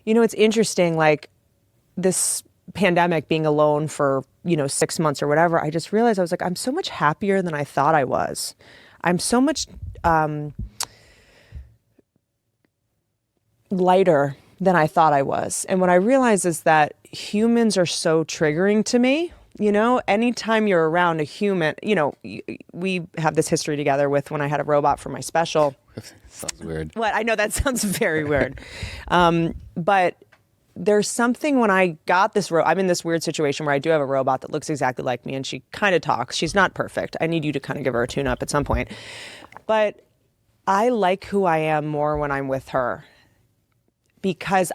It's interesting, like this pandemic, being alone for, 6 months or whatever, I just realized I was like, I'm so much happier than I thought I was. I'm so much lighter than I thought I was. And what I realized is that humans are so triggering to me. Anytime you're around a human, we have this history together with when I had a robot for my special. Sounds weird. What? I know that sounds very weird. But there's something when I got this I'm in this weird situation where I do have a robot that looks exactly like me and she kind of talks. She's not perfect. I need you to kind of give her a tune up at some point. But I like who I am more when I'm with her because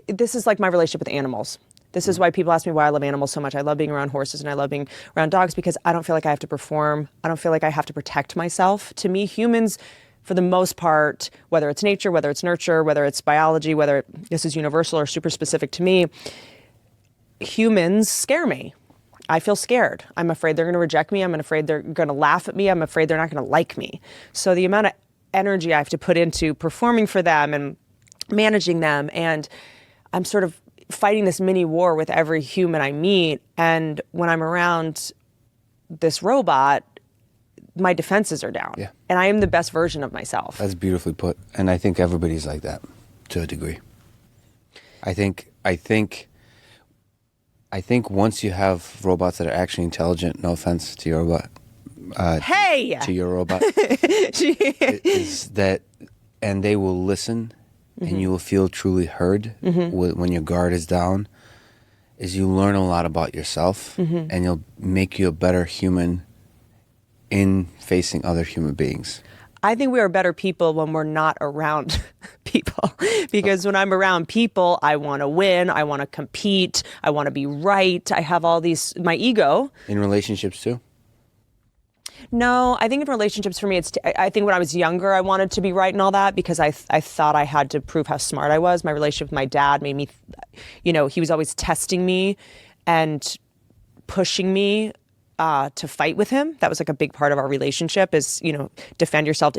this is like my relationship with animals. This is why people ask me why I love animals so much. I love being around horses and I love being around dogs because I don't feel like I have to perform. I don't feel like I have to protect myself. To me, humans, for the most part, whether it's nature, whether it's nurture, whether it's biology, whether this is universal or super specific to me, humans scare me. I feel scared. I'm afraid they're going to reject me. I'm afraid they're going to laugh at me. I'm afraid they're not going to like me. So the amount of energy I have to put into performing for them and managing them, and I'm sort of fighting this mini war with every human I meet. And when I'm around this robot, my defenses are down. Yeah. And I am the best version of myself. That's beautifully put. And I think everybody's like that to a degree. I think once you have robots that are actually intelligent, no offense to your robot. To your robot. is that, and they will listen. And you will feel truly heard when your guard is down, is you learn a lot about yourself and you'll make you a better human in facing other human beings. I think we are better people when we're not around people. Because when I'm around people, I want to win, I want to compete, I want to be right. I have all these, my ego. In relationships too? No, I think in relationships for me, I think when I was younger, I wanted to be right and all that because I thought I had to prove how smart I was. My relationship with my dad made me, he was always testing me and pushing me to fight with him. That was like a big part of our relationship is, defend yourself.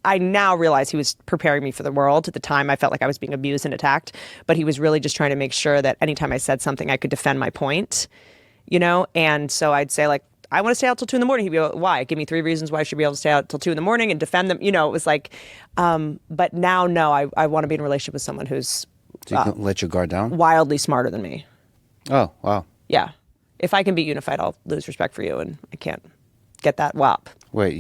I now realize he was preparing me for the world. At the time, I felt like I was being abused and attacked, but he was really just trying to make sure that anytime I said something, I could defend my point, And so I'd say like, I want to stay out till 2 a.m. He'd be like, why? Give me 3 reasons why I should be able to stay out till 2 a.m. and defend them. It was like, but now, no, I want to be in a relationship with someone who's so you can let your guard down? Wildly smarter than me. Oh, wow. Yeah. If I can be unified, I'll lose respect for you, and I can't get that wop. Wait a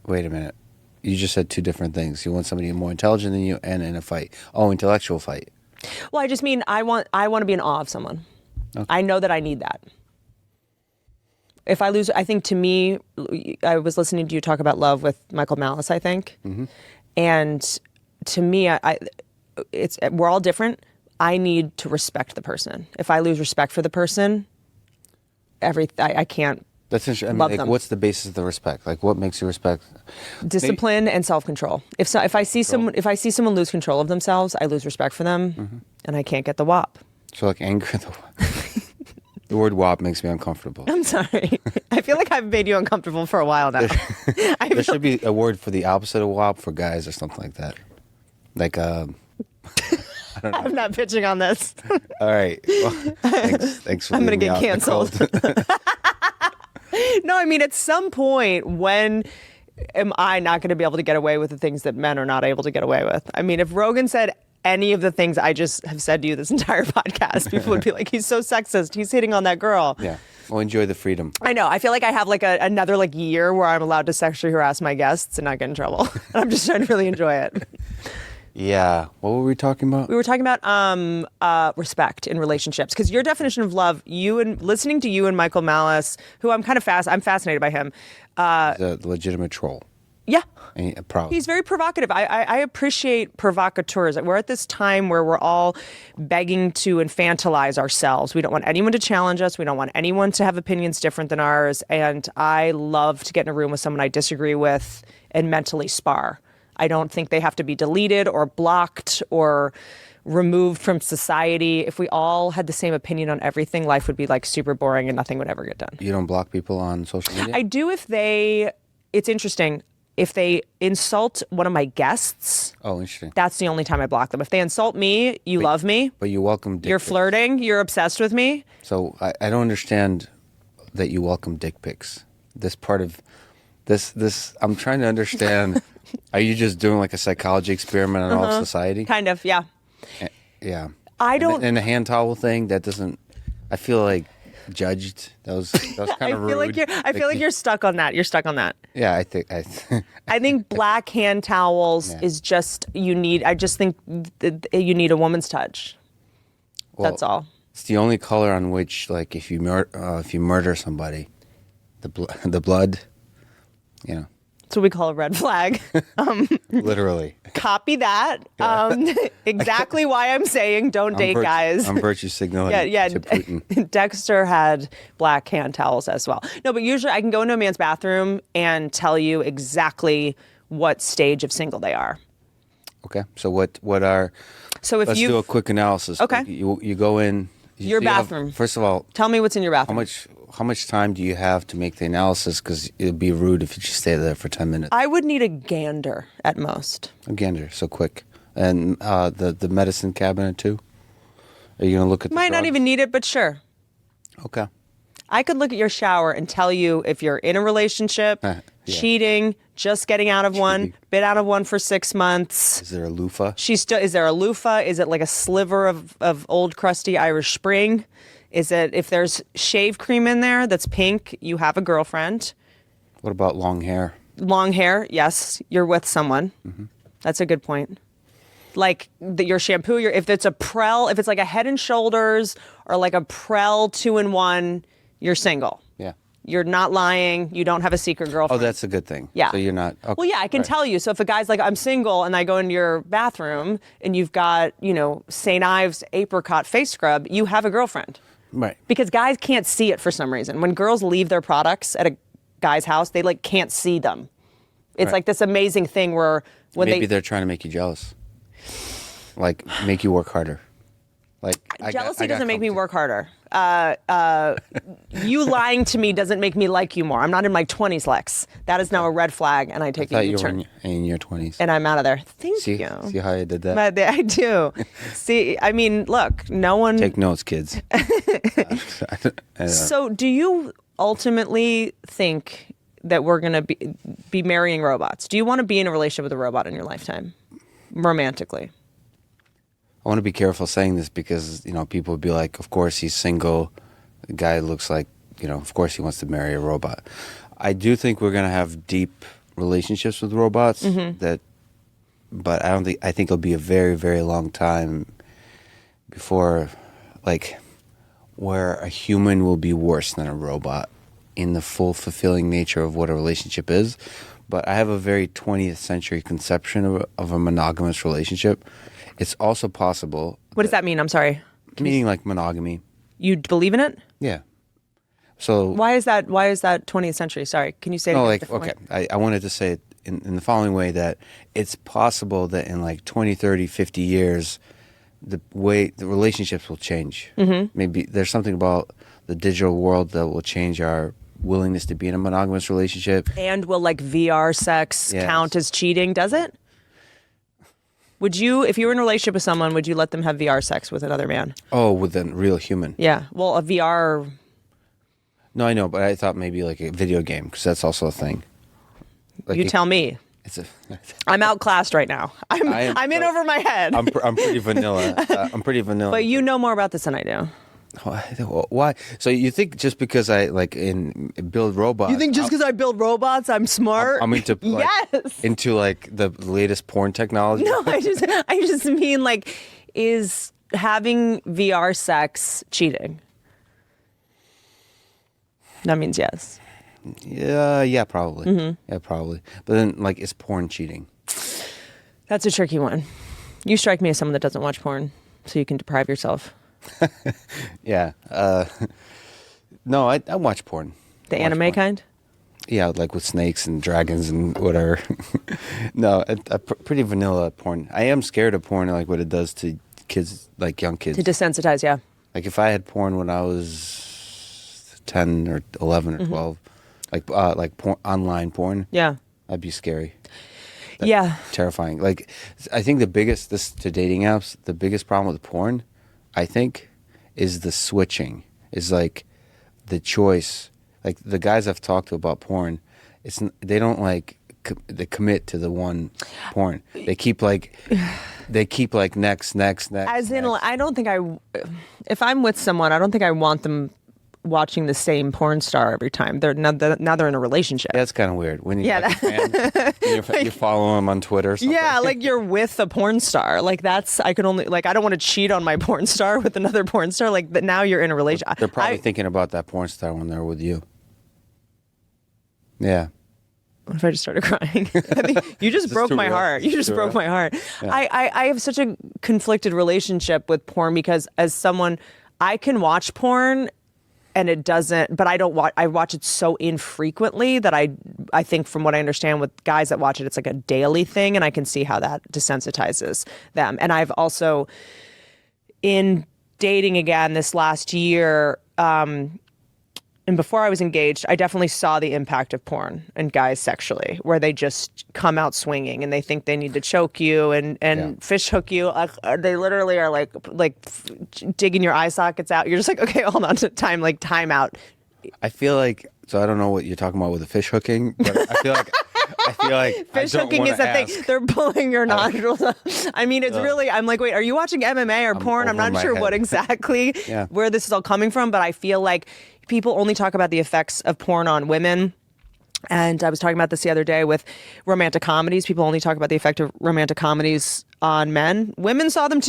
minute. You just said 2 different things. You want somebody more intelligent than you and in a fight. Oh, intellectual fight. Well, I just mean I want to be in awe of someone. Okay. I know that I need that. If I lose, I think to me, I was listening to you talk about love with Michael Malice, I think. And to me, we're all different. I need to respect the person. If I lose respect for the person, I can't. That's interesting. I mean, love like, them. what's the basis of the respect? Like, what makes you respect? Discipline and self-control. If I see someone lose control of themselves, I lose respect for them, and I can't get the wop. So, like anger, the word wop makes me uncomfortable. I'm sorry. I feel like I've made you uncomfortable for a while now. There should be a word for the opposite of wop for guys or something like that. Like, I don't know. I'm not pitching on this. All right. Well, thanks for I'm going to leaving me get out in the canceled. No, I mean, at some point, when am I not going to be able to get away with the things that men are not able to get away with? I mean, if Rogan said any of the things I just have said to you this entire podcast, people would be like, he's so sexist. He's hitting on that girl. Yeah. Well, enjoy the freedom. I know. I feel like I have like another year where I'm allowed to sexually harass my guests and not get in trouble. I'm just trying to really enjoy it. Yeah. What were we talking about? We were talking about respect in relationships, because your definition of love, listening to you and Michael Malice, who I'm fascinated by him. He's a legitimate troll. Yeah. And proud. He's very provocative. I appreciate provocateurs. We're at this time where we're all begging to infantilize ourselves. We don't want anyone to challenge us. We don't want anyone to have opinions different than ours. And I love to get in a room with someone I disagree with and mentally spar. I don't think they have to be deleted or blocked or removed from society. If we all had the same opinion on everything, life would be super boring and nothing would ever get done. You don't block people on social media? I do it's interesting. If they insult one of my guests, interesting. that's the only time I block them. If they insult me, you love me. But you welcome dick You're pics. flirting. You're obsessed with me. So I don't understand that you welcome dick pics. This part of this I'm trying to understand. Are you just doing like a psychology experiment on all of society? Kind of, yeah. Yeah. I don't. And the hand towel thing, that doesn't. I feel like judged. That was kind of rude. I feel like you're stuck on that. You're stuck on that. Yeah, I think. I think black hand towels is just I just think you need a woman's touch. Well, that's all. It's the only color on which, like, if you murder somebody, the blood, That's what we call a red flag. Literally. Copy that. Exactly why I'm saying don't date guys. I'm virtue signaling to Putin. Dexter had black hand towels as well. No, but usually I can go into a man's bathroom and tell you exactly what stage of single they are. Okay. So what are... So if let's do a quick analysis. Okay. You go in... Your bathroom. First of all... Tell me what's in your bathroom. How much time do you have to make the analysis? Because it'd be rude if you just stay there for 10 minutes. I would need a gander at most. A gander, so quick. And the medicine cabinet too? Are you going to look at the Might not drugs? even need it, but sure. Okay. I could look at your shower and tell you if you're in a relationship, cheating, just getting out of one, been out of one for 6 months. Is there a loofah? Is there a loofah? Is it like a sliver of old crusty Irish Spring? Is it, if there's shave cream in there that's pink, you have a girlfriend. What about long hair? Long hair, yes, you're with someone. Mm-hmm. That's a good point. Like your shampoo, if it's a Prel, if it's like a Head and Shoulders or like a Prel 2-in-1, you're single. Yeah. You're not lying. You don't have a secret girlfriend. Oh, that's a good thing. Yeah. So you're not... Okay. Well, yeah, I can tell you. So if a guy's like, I'm single, and I go into your bathroom and you've got, St. Ives apricot face scrub, you have a girlfriend. Right. Because guys can't see it for some reason. When girls leave their products at a guy's house, they can't see them. It's like this amazing thing where when maybe they're trying to make you jealous. Like, make you work harder. Like jealousy doesn't make me work harder. You lying to me doesn't make me like you more. I'm not in my 20s, Lex. That is now a red flag, and I take a U-turn. You were in your 20s. And I'm out of there. Thank you. See how I did that? I do. See, I mean, look, no one... Take notes, kids. So do you ultimately think that we're going to be marrying robots? Do you want to be in a relationship with a robot in your lifetime? Romantically? I want to be careful saying this because, people would be like, of course he's single. The guy looks like, of course he wants to marry a robot. I do think we're going to have deep relationships with robots but I think it'll be a very, very long time before, where a human will be worse than a robot in the full fulfilling nature of what a relationship is. But I have a very 20th century conception of a monogamous relationship. It's also possible. What does that mean? I'm sorry. Meaning like monogamy. You believe in it? Yeah. So why is that 20th century? Sorry. Can you say it again? Okay. I wanted to say it in the following way, that it's possible that in 20, 30, 50 years, the way the relationships will change. Mm-hmm. Maybe there's something about the digital world that will change our willingness to be in a monogamous relationship. And will VR sex count as cheating? Does it? Would you, if you were in a relationship with someone, would you let them have VR sex with another man? Oh, with a real human? Yeah. Well, a VR... No, I know, but I thought maybe like a video game, because that's also a thing. You tell me. I'm outclassed right now. I'm in over my head. I'm pretty vanilla. I'm pretty vanilla. But you know more about this than I do. Why? So you think just because I build robots? You think just because I build robots, I'm smart? I'm into into the latest porn technology. No, I just mean is having VR sex cheating? That means yes. Yeah, probably. Mm-hmm. Yeah, probably. But then, is porn cheating? That's a tricky one. You strike me as someone that doesn't watch porn, so you can deprive yourself. Yeah. No, I watch porn. The anime kind? Yeah, with snakes and dragons and whatever. No, pretty vanilla porn. I am scared of porn, what it does to kids, young kids. To desensitize, yeah. If I had porn when I was 10 or 11 or 12, porn, online porn. Yeah. That'd be scary. Yeah. Terrifying. Like, I think to dating apps, the biggest problem with porn, I think, is the switching. Is like the choice. Like the guys I've talked to about porn, they don't like they commit to the one porn. They keep like next. As in, next. I don't think if I'm with someone, I don't think I want them watching the same porn star every time. Now they're in a relationship. That's kind of weird. When you're you're following them on Twitter or something. Yeah, like you're with a porn star. Like I don't want to cheat on my porn star with another porn star. Like now you're in a relationship. They're probably thinking about that porn star when they're with you. Yeah. What if I just started crying? I think you just broke my heart. You just broke my heart. Yeah. I have such a conflicted relationship with porn because as someone, I can watch porn and it doesn't, but I watch it so infrequently that I think from what I understand with guys that watch it, it's like a daily thing, and I can see how that desensitizes them. And I've also, in dating again this last year, and before I was engaged, I definitely saw the impact of porn and guys sexually, where they just come out swinging and they think they need to choke you and fish hook you. They literally are like digging your eye sockets out. You're just like, okay, hold on, time out. I feel like, so I don't know what you're talking about with the fish hooking, but I feel like fish hooking is the thing. They're pulling your nostrils up. I mean, it's really, I'm like, wait, are you watching MMA or porn? I'm not sure what exactly, where this is all coming from, but I feel like people only talk about the effects of porn on women. And I was talking about this the other day with romantic comedies. People only talk about the effect of romantic comedies on men. Women saw them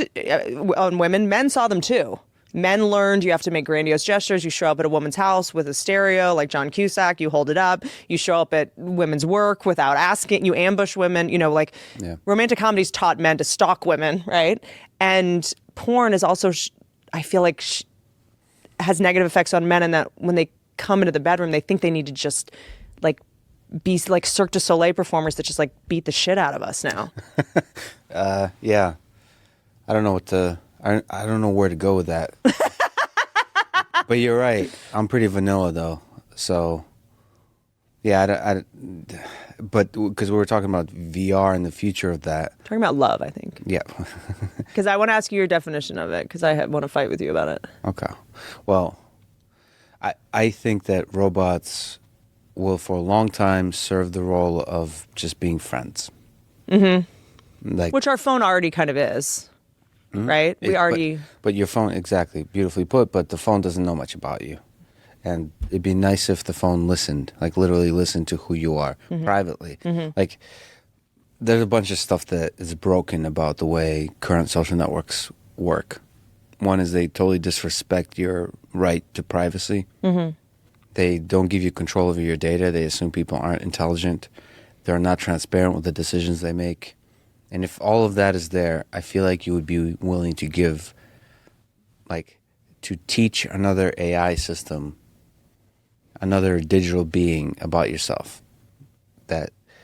on women. Men saw them too. Men learned you have to make grandiose gestures. You show up at a woman's house with a stereo like John Cusack. You hold it up. You show up at women's work without asking. You ambush women. Romantic comedies taught men to stalk women, right? And porn is also, I feel like, has negative effects on men in that when they come into the bedroom, they think they need to just be like Cirque du Soleil performers that just like beat the shit out of us now. Yeah. I don't know I don't know where to go with that. But you're right. I'm pretty vanilla though. So yeah, but because we were talking about VR and the future of that. Talking about love, I think. Yeah. Because I want to ask you your definition of it because I want to fight with you about it. Okay. Well, I think that robots will for a long time serve the role of just being friends. Mm-hmm. Which our phone already kind of is. Mm-hmm. Right? But your phone, exactly, beautifully put, but the phone doesn't know much about you. And it'd be nice if the phone listened, like literally listened to who you are privately. Mm-hmm. Like, there's a bunch of stuff that is broken about the way current social networks work. One is they totally disrespect your right to privacy. Mm-hmm. They don't give you control over your data. They assume people aren't intelligent. They're not transparent with the decisions they make. And if all of that is there, I feel like you would be willing to give, to teach another AI system, another digital being about yourself.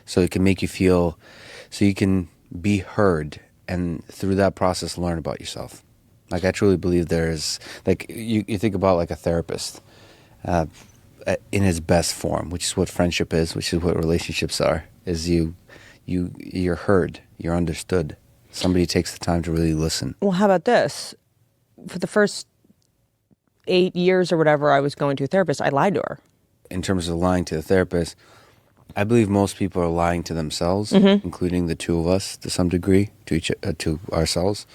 So it can make you feel, so you can be heard and through that process learn about yourself. Like I truly believe there's, you think about like a therapist in his best form, which is what friendship is, which is what relationships are, is you're heard, you're understood. Somebody takes the time to really listen. Well, how about this? For the first 8 years or whatever I was going to a therapist, I lied to her. In terms of lying to the therapist, I believe most people are lying to themselves, including the two of us to some degree, to ourselves.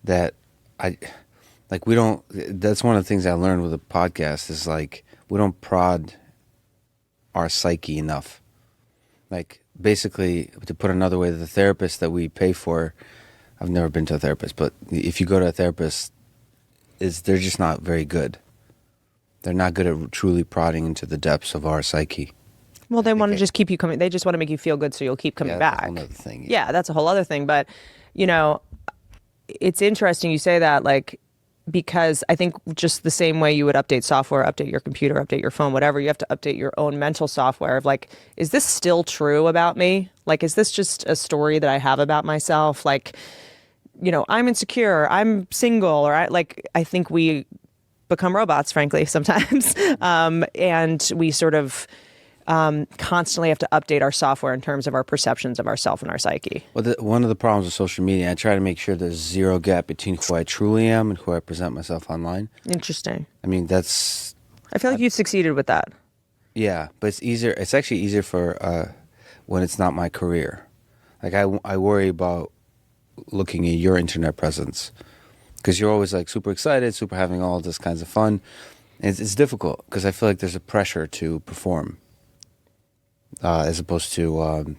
We don't, that's one of the things I learned with the podcast is we don't prod our psyche enough. Basically, to put another way, the therapist that we pay for, I've never been to a therapist, but if you go to a therapist, they're just not very good. They're not good at truly prodding into the depths of our psyche. Well, they want to just keep you coming. They just want to make you feel good so you'll keep coming back. That's a whole other thing. Yeah, that's a whole other thing. But, it's interesting you say that, because I think just the same way you would update software, update your computer, update your phone, whatever, you have to update your own mental software of is this still true about me? Is this just a story that I have about myself? I'm insecure, I'm single, or I think we become robots, frankly, sometimes. And we sort of constantly have to update our software in terms of our perceptions of ourselves and our psyche. Well, one of the problems with social media, I try to make sure there's zero gap between who I truly am and who I present myself online. Interesting. I mean, that's... I feel like you've succeeded with that. Yeah, but it's easier. It's actually easier for when it's not my career. Like I worry about looking at your internet presence because you're always like super excited, super having all this kinds of fun. And it's difficult because I feel like there's a pressure to perform as opposed to.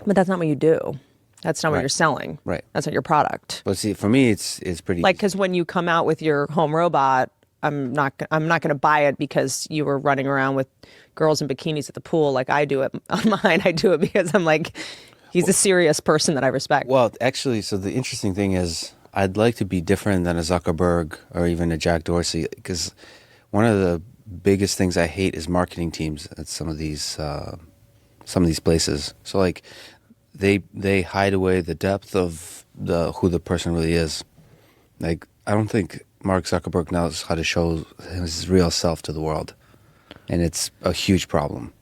But that's not what you do. That's not what Right. you're selling. Right. That's not your product. But see, for me, it's pretty Like, because when you come out with your home robot, I'm not going to buy it because you were running around with girls in bikinis at the pool like I do it on mine. I do it because I'm like, he's a serious person that I respect. Well, actually, so the interesting thing is, I'd like to be different than a Zuckerberg or even a Jack Dorsey, because one of the biggest things I hate is marketing teams at some of these places. So like, they hide away the depth of who the person really is. Like, I don't think Mark Zuckerberg knows how to show his real self to the world, and it's a huge problem.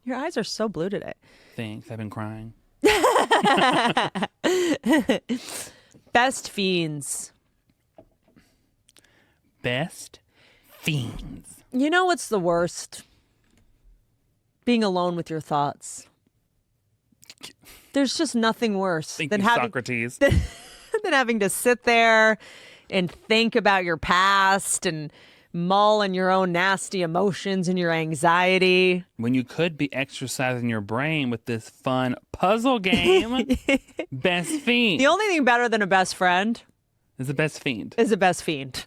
Your eyes are so blue today. Thanks. I've been crying. Best fiends. Best fiends. You know what's the worst? Being alone with your thoughts. There's just nothing worse Thank than you, having Socrates. than having to sit there and think about your past and mull in your own nasty emotions and your anxiety. When you could be exercising your brain with this fun puzzle game. Best fiend. The only thing better than a best friend is the best fiend. is a best fiend.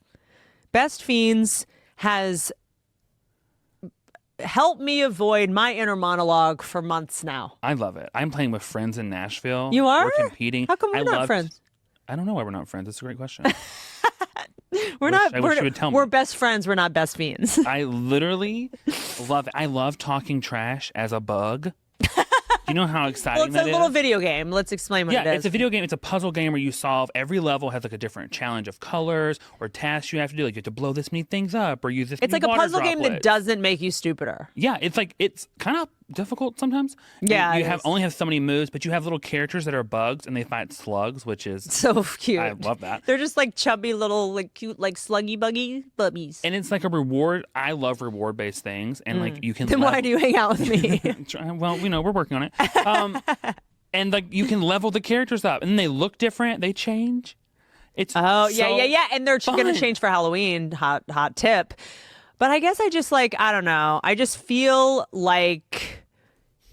Best Fiends has helped me avoid my inner monologue for months now. I love it. I'm playing with friends in Nashville. You are? We're competing. How come we're not friends? I don't know why we're not friends. That's a great question. I wish you would tell me. We're best friends. We're not best fiends. I literally love it. I love talking trash as a bug. You know how exciting Well, it's that a is? little video game. Let's explain what it is. It's a video game. It's a puzzle game where you solve every level has like a different challenge of colors or tasks you have to do. Like you have to blow this many things up or use this. It's many like a water puzzle game that droplets. doesn't make you stupider. Yeah, it's kind of difficult sometimes. Yeah, And it you is. only have so many moves, but you have little characters that are bugs and they fight slugs, which is So cute. I love that. They're just like chubby little, like cute, like sluggy buggy bubbies. And it's like a reward. I love reward based things, and like you can. Then why do you hang out with me? Well, we're working on it. And like you can level the characters up, and they look different. They change. It's yeah. And they're going to fun. change for Halloween. Hot tip. But I guess I just like, I don't know. I just feel like,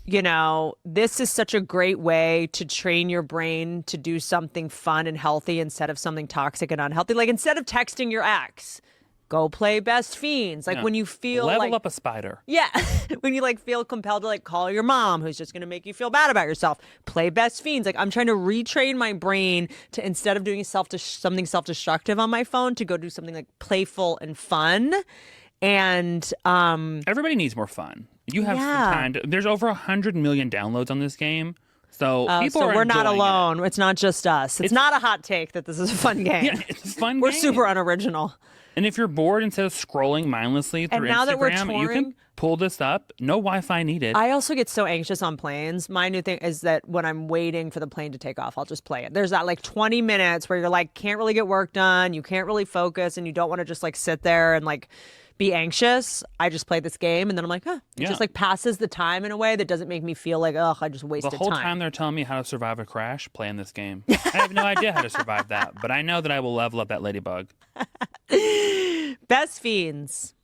this is such a great way to train your brain to do something fun and healthy instead of something toxic and unhealthy. Like instead of texting your ex, go play Best Fiends. Like when you feel level up a spider. Yeah. When you like feel compelled to like call your mom who's just going to make you feel bad about yourself, play Best Fiends. Like I'm trying to retrain my brain to, instead of doing something self-destructive on my phone, to go do something like playful and fun. And Everybody needs more fun. You have some time. There's over 100 million downloads on this game. So people are we're not enjoying alone. It's not just us. It's not a hot take that this is a fun game. Yeah, it's a fun We're game. super unoriginal. And if you're bored, instead of scrolling mindlessly through And now Instagram, that we're you touring- can pull this up. No Wi-Fi needed. I also get so anxious on planes. My new thing is that when I'm waiting for the plane to take off, I'll just play it. There's that like 20 minutes where you're like, can't really get work done. You can't really focus and you don't want to just like sit there and like be anxious. I just play this game and then I'm like, it Yeah. just like passes the time in a way that doesn't make me feel like, I just wasted The whole time. time they're telling me how to survive a crash, playing this game. I have no idea how to survive that, but I know that I will level up that ladybug. Best Fiends.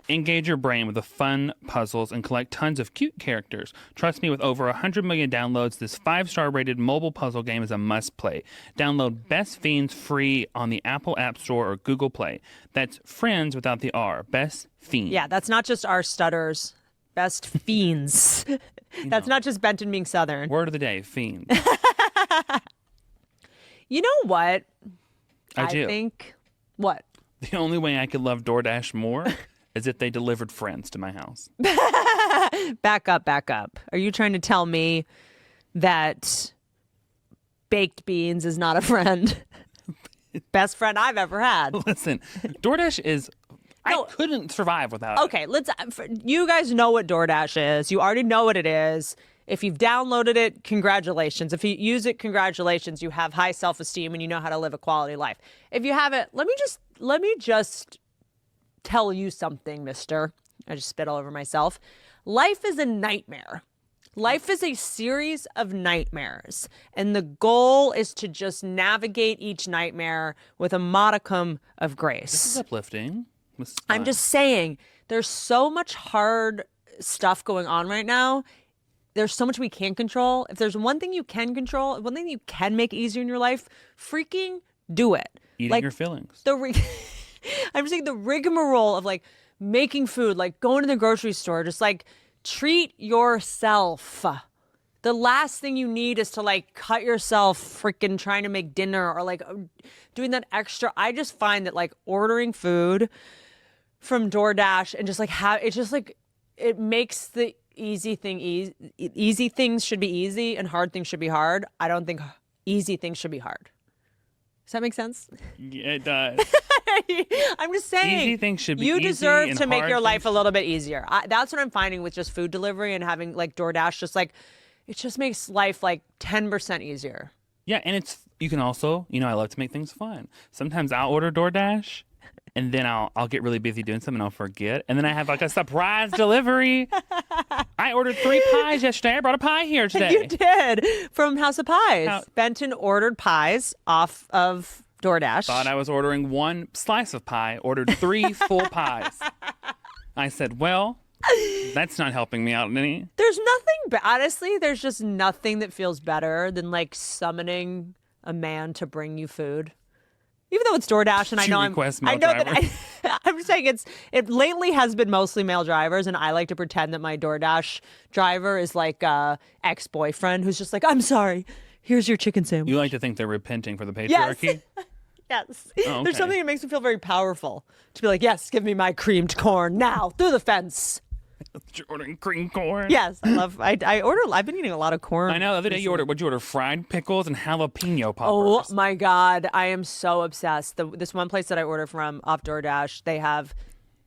Engage your brain with the fun puzzles and collect tons of cute characters. Trust me, with over 100 million downloads, this 5-star rated mobile puzzle game is a must-play. Download Best Fiends free on the Apple App Store or Google Play. That's friends without the R. Best Fiends. Yeah, that's not just our stutters. Best Fiends. That's not just Benton being Southern. Word of the day, Fiends. You know what? I do. think what? The only way I could love DoorDash more is if they delivered friends to my house. Back up. Are you trying to tell me that baked beans is not a friend? Best friend I've ever had. Listen, DoorDash is... I couldn't survive without Okay, you guys know what DoorDash is. You already know what it is. If you've downloaded it, congratulations. If you use it, congratulations. You have high self-esteem and you know how to live a quality life. If you haven't, let me just tell you something, mister. I just spit all over myself. Life is a nightmare. Life is a series of nightmares, and the goal is to just navigate each nightmare with a modicum of grace. This is uplifting. I'm just saying, there's so much hard stuff going on right now. There's so much we can't control. If there's one thing you can control, one thing you can make easier in your life, freaking do it. Eating your feelings. I'm just saying the rigmarole of like making food, like going to the grocery store, just like treat yourself. The last thing you need is to like cut yourself freaking trying to make dinner or like doing that extra. I just find that like ordering food from DoorDash and just like it's just like it makes the easy thing easy. Easy things should be easy and hard things should be hard. I don't think easy things should be hard. Does that make sense? Yeah, it does. I'm just saying. Easy things should be you easy deserve and to make hard your life things- a little bit easier. That's what I'm finding with just food delivery and having like DoorDash. Just like it just makes life like 10% easier. Yeah, and you can also, I love to make things fun. Sometimes I'll order DoorDash, and then I'll get really busy doing something and I'll forget. And then I have like a surprise delivery. I ordered 3 pies yesterday. I brought a pie here today. You did from House of Pies. Benton ordered pies off of DoorDash. Thought I was ordering 1 slice of pie, ordered 3 full pies. I said, well, that's not helping me out any. There's nothing, honestly, there's just nothing that feels better than like summoning a man to bring you food. Even though it's DoorDash, and I know I'm just saying it lately has been mostly male drivers, and I like to pretend that my DoorDash driver is like a ex-boyfriend who's just like, I'm sorry, here's your chicken sandwich. You like to think they're repenting for the patriarchy? Yes. Oh, okay. There's something that makes me feel very powerful to be like, yes, give me my creamed corn now through the fence. You're ordering cream corn. Yes, I've been eating a lot of corn. I know. The other day what'd you order? Fried pickles and jalapeno poppers. Oh my God, I am so obsessed. This one place that I order from off DoorDash, they have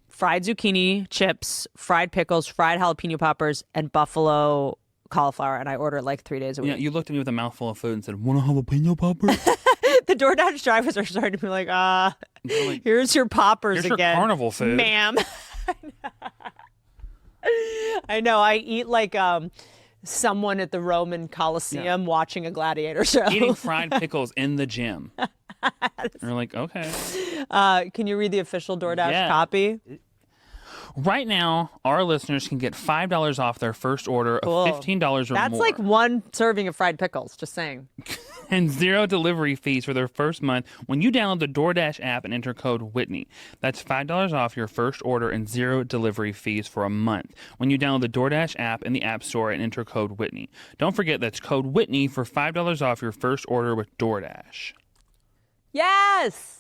fried zucchini chips, fried pickles, fried jalapeno poppers, and buffalo cauliflower, and I order it like 3 days a week. Yeah, you looked at me with a mouthful of food and said, "Want a jalapeno popper?" The DoorDash drivers are starting to be like, here's your poppers here's again, your carnival food, ma'am. I know. I eat like someone at the Roman Coliseum watching a gladiator show. Eating fried pickles in the gym. You're like, okay. Can you read the official DoorDash copy? Right now, our listeners can get $5 off their first order of $15 or more. That's like 1 serving of fried pickles, just saying. And 0 delivery fees for their first month when you download the DoorDash app and enter code Whitney. That's $5 off your first order and 0 delivery fees for a month when you download the DoorDash app in the App Store and enter code Whitney. Don't forget that's code Whitney for $5 off your first order with DoorDash. Yes!